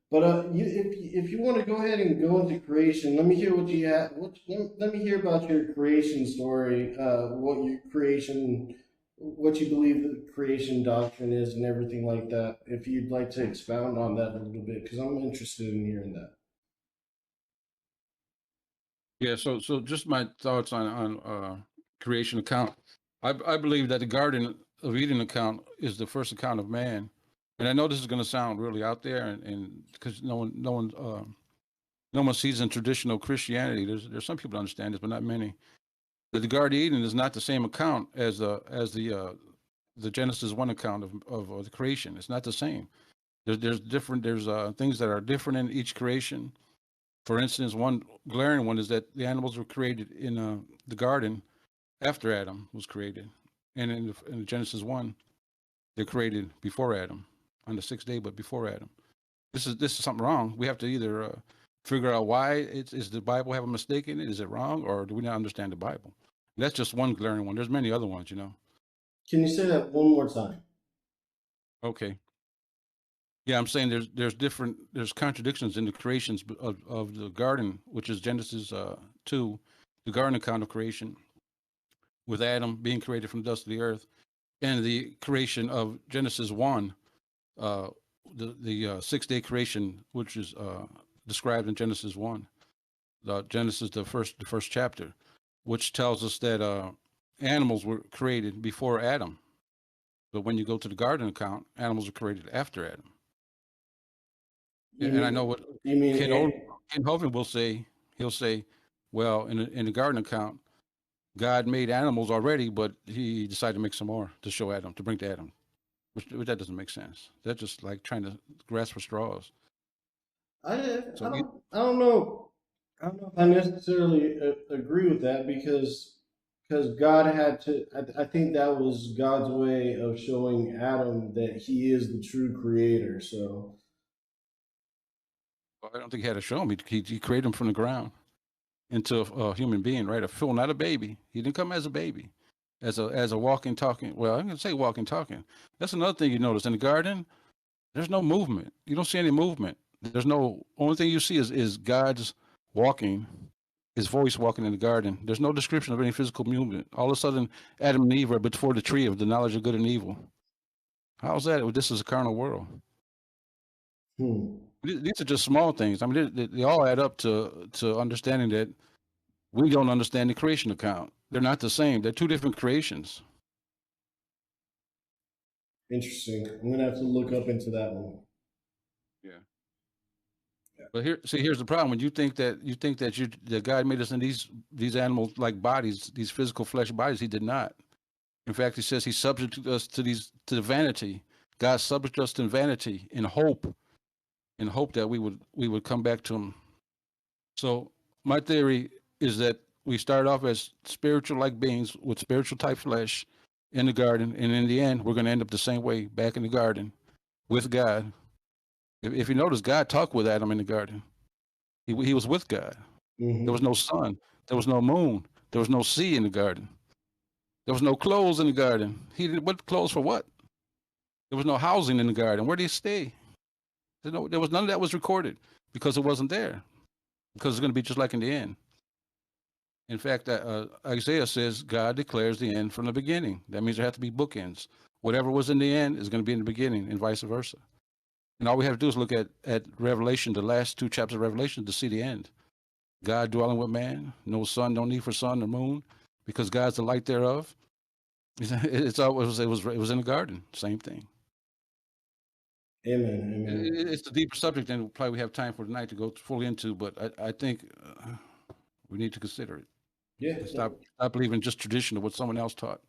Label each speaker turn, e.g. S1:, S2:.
S1: But if you want to go ahead and go into creation, let me hear what you have. Let me hear about your creation story. What your creation, what you believe the creation doctrine is, and everything like that. If you'd like to expound on that a little bit, because I'm interested in hearing that.
S2: Yeah, so just my thoughts on creation account. I believe that the Garden of Eden account is the first account of man, and I know this is going to sound really out there, and because no one sees in traditional Christianity. There's some people that understand this, but not many. That the Garden of Eden is not the same account as the Genesis 1 account of the creation. It's not the same. There's different. There's things that are different in each creation. For instance, one glaring one is that the animals were created in the garden after Adam was created, and in Genesis 1, they're created before Adam on the sixth day, but before Adam. This is something wrong. We have to either figure out why is the Bible have a mistake in it? Is it wrong, or do we not understand the Bible? That's just one glaring one. There's many other ones, you know.
S1: Can you say that one more time?
S2: Okay. Yeah, I'm saying there's contradictions in the creations of the garden, which is Genesis 2, the garden account of creation, with Adam being created from dust of the earth, and the creation of Genesis 1, uh, the 6 day creation, which is described in Genesis 1, Genesis the first chapter, which tells us that animals were created before Adam. But when you go to the garden account, animals were created after Adam.
S1: You
S2: And I
S1: mean
S2: know what
S1: you mean
S2: Ken, Ken Hovind will say. He'll say, well, in the garden account, God made animals already, but he decided to make some more to show Adam, to bring to Adam, which that doesn't make sense. That's just like trying to grasp for straws.
S1: I
S2: So you,
S1: I don't know. I don't know if I necessarily agree with that because God had to. I think that was God's way of showing Adam that He is the true Creator. So
S2: I don't think he had to show him. He created him from the ground into a human being, right? A full, not a baby. He didn't come as a baby, as a walking, talking. Well, I'm gonna say walking, talking. That's another thing you notice in the garden. There's no movement. You don't see any movement. There's no only thing you see is God's walking, his voice walking in the garden. There's no description of any physical movement. All of a sudden, Adam and Eve are before the tree of the knowledge of good and evil. How's that? Well, this is a carnal world.
S1: hmm,
S2: These are just small things. I mean, they all add up to understanding that we don't understand the creation account. They're not the same. They're two different creations.
S1: interesting. I'm gonna have to look up into that one.
S2: Yeah. But here's the problem. When you think that God made us in these animals like bodies, these physical flesh bodies, He did not. In fact, He says He subjected us to the vanity. God subjected us to vanity in hope that we would come back to Him. So my theory is that we start off as spiritual like beings with spiritual type flesh in the garden, and in the end, we're going to end up the same way back in the garden with God. If you notice, God talked with Adam in the garden. He was with God. There was
S1: Hmm.
S2: no sun. There was no moon. There was no sea in the garden. There was no clothes in the garden. He didn't. What clothes for what? There was no housing in the garden. Where did he stay? There was none of that was recorded because it wasn't there. Because it's going to be just like in the end. In fact, Isaiah says God declares the end from the beginning. That means there have to be bookends. Whatever was in the end is going to be in the beginning, and vice versa. And all we have to do is look at Revelation, the last two chapters of Revelation, to see the end. God dwelling with man, no sun, no need for sun or moon, because God's the light thereof. It's always it was in the garden, same thing.
S1: Amen. Amen.
S2: It's a deeper subject than probably we have time for tonight to go fully into, but I think we need to consider it
S1: Yeah.
S2: and stop believing just tradition of what someone else taught.